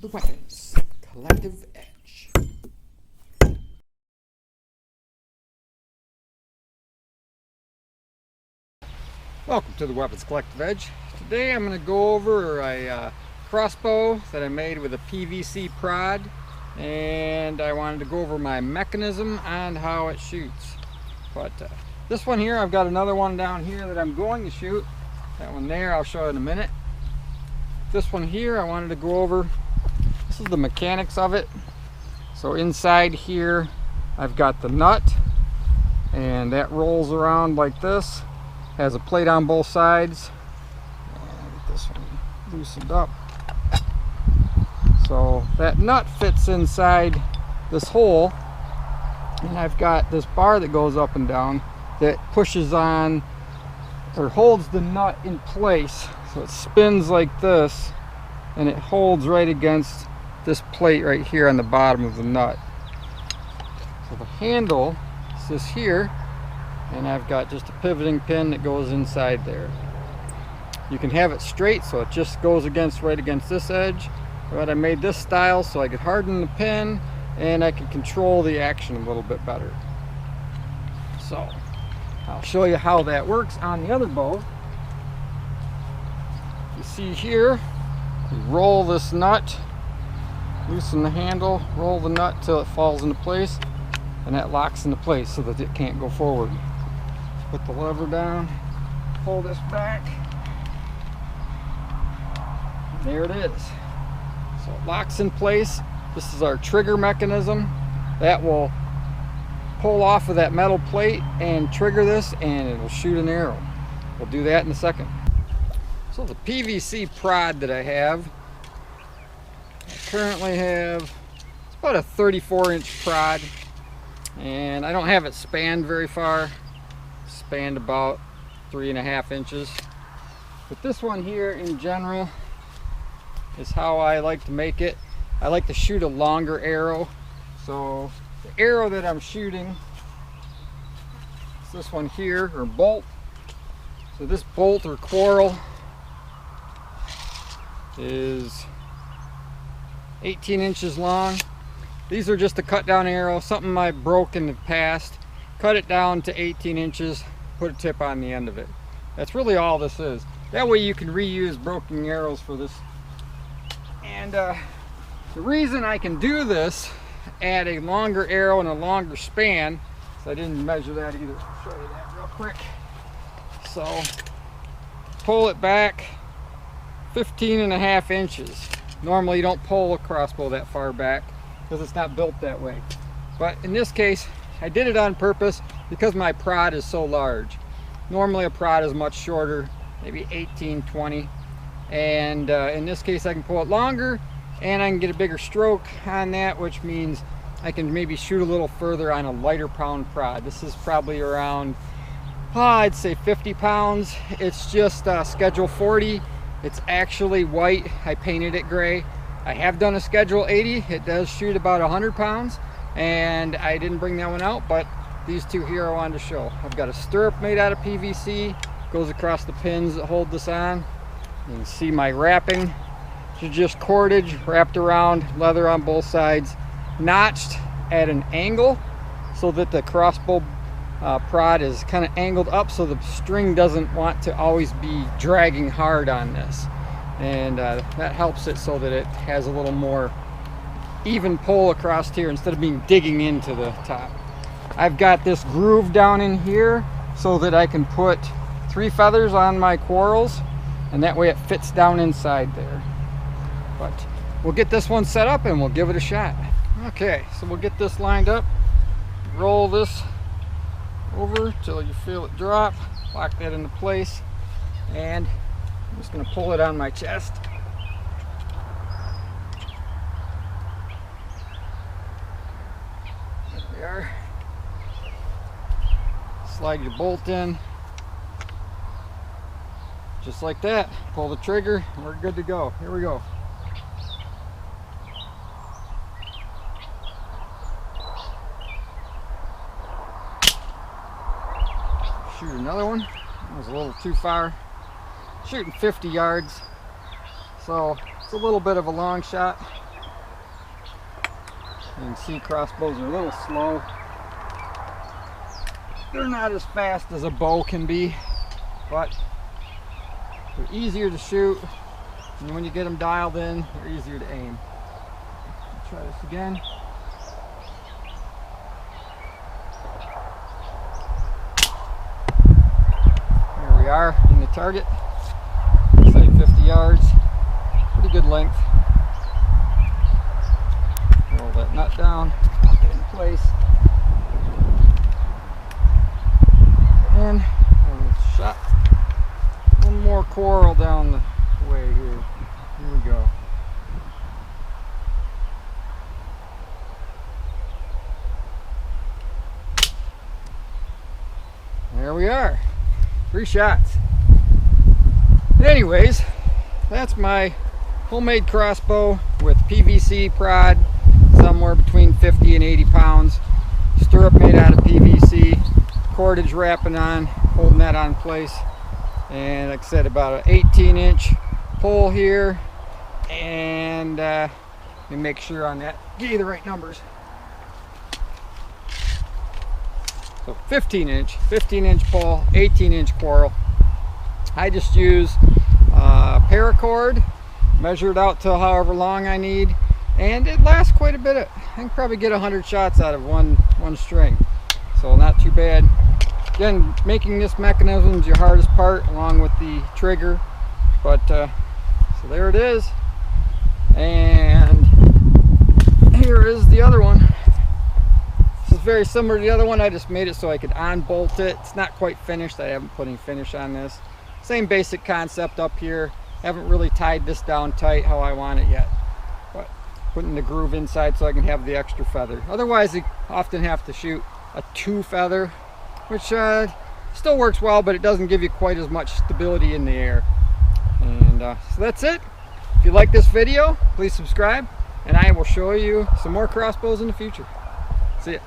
the Weapons Collective Edge. Welcome to the Weapons Collective Edge. Today I'm going to go over a crossbow that I made with a PVC prod, and I wanted to go over my mechanism and how it shoots. But this one here, I've got another one down here that I'm going to shoot. That one there I'll show you in a minute. This one here I wanted to go over. This is the mechanics of it. So inside here I've got the nut, and that rolls around like this. Has a plate on both sides. And get this one loosened up. So that nut fits inside this hole, and I've got this bar that goes up and down that pushes on or holds the nut in place. So it spins like this, and it holds right against this plate right here on the bottom of the nut. So the handle is this here, and I've got just a pivoting pin that goes inside there. You can have it straight so it just goes right against this edge, but I made this style so I could harden the pin and I could control the action a little bit better. So I'll show you how that works on the other bow. You see here, you roll this nut, loosen the handle, roll the nut till it falls into place, and that locks into place so that it can't go forward. Put the lever down, pull this back, and there it is. So it locks in place. This is our trigger mechanism that will pull off of that metal plate and trigger this, and it will shoot an arrow. We'll do that in a second. So the PVC prod that I have, I currently have, it's about a 34-inch prod, and I don't have it spanned very far. Spanned about 3.5 inches. But this one here in general is how I like to make it. I like to shoot a longer arrow. So the arrow that I'm shooting is this one here, or bolt. So this bolt or quarrel is 18 inches long. These are just a cut down arrow, something I broke in the past. Cut it down to 18 inches, put a tip on the end of it. That's really all this is. That way you can reuse broken arrows for this. And the reason I can do this at a longer arrow and a longer span, so I didn't measure that either. I'll show you that real quick. So pull it back 15.5 inches. Normally you don't pull a crossbow that far back because it's not built that way. But in this case, I did it on purpose because my prod is so large. Normally a prod is much shorter, maybe 18, 20. And in this case I can pull it longer and I can get a bigger stroke on that, which means I can maybe shoot a little further on a lighter pound prod. This is probably around, I'd say 50 pounds. It's just schedule 40. It's actually white. I painted it gray. I have done a schedule 80. It does shoot about 100 pounds. And I didn't bring that one out, but these two here I wanted to show. I've got a stirrup made out of PVC, goes across the pins that hold this on. You can see my wrapping. It's just cordage wrapped around, leather on both sides, notched at an angle so that the crossbow prod is kind of angled up so the string doesn't want to always be dragging hard on this. And that helps it so that it has a little more even pull across here instead of being digging into the top. I've got this groove down in here so that I can put 3 feathers on my quarrels, and that way it fits down inside there. But we'll get this one set up and we'll give it a shot. Okay, so we'll get this lined up, roll this over till you feel it drop, lock that into place, and I'm just going to pull it on my chest. Slide your bolt in just like that, pull the trigger, and we're good to go. Here we go. Shoot another one. That was a little too far. Shooting 50 yards, so it's a little bit of a long shot. You can see crossbows are a little slow. They're not as fast as a bow can be, but they're easier to shoot, and when you get them dialed in, they're easier to aim. Let's try this again. There we are in the target. Sight 50 yards. Pretty good length. Roll that nut down, lock it in place. And shot one more coral down the way here. Here we go. There we are. 3 shots. Anyways, that's my homemade crossbow with PVC prod, somewhere between 50 and 80 pounds. Stirrup made out of PVC. Cordage wrapping on, holding that on place. And like I said, about an 18-inch pole here. And let me make sure on that, give you the right numbers. So 15-inch pole, 18-inch coral. I just use paracord, measure it out to however long I need, and it lasts quite a bit. I can probably get 100 shots out of one string, so not too bad. Again, making this mechanism is your hardest part, along with the trigger. But so there it is, and here is the other one. This is very similar to the other one. I just made it so I could unbolt it. It's not quite finished. I haven't put any finish on this. Same basic concept up here. Haven't really tied this down tight how I want it yet, but putting the groove inside so I can have the extra feather. Otherwise, I often have to shoot a 2 feather, which still works well, but it doesn't give you quite as much stability in the air. And so that's it. If you like this video, please subscribe, and I will show you some more crossbows in the future. See ya.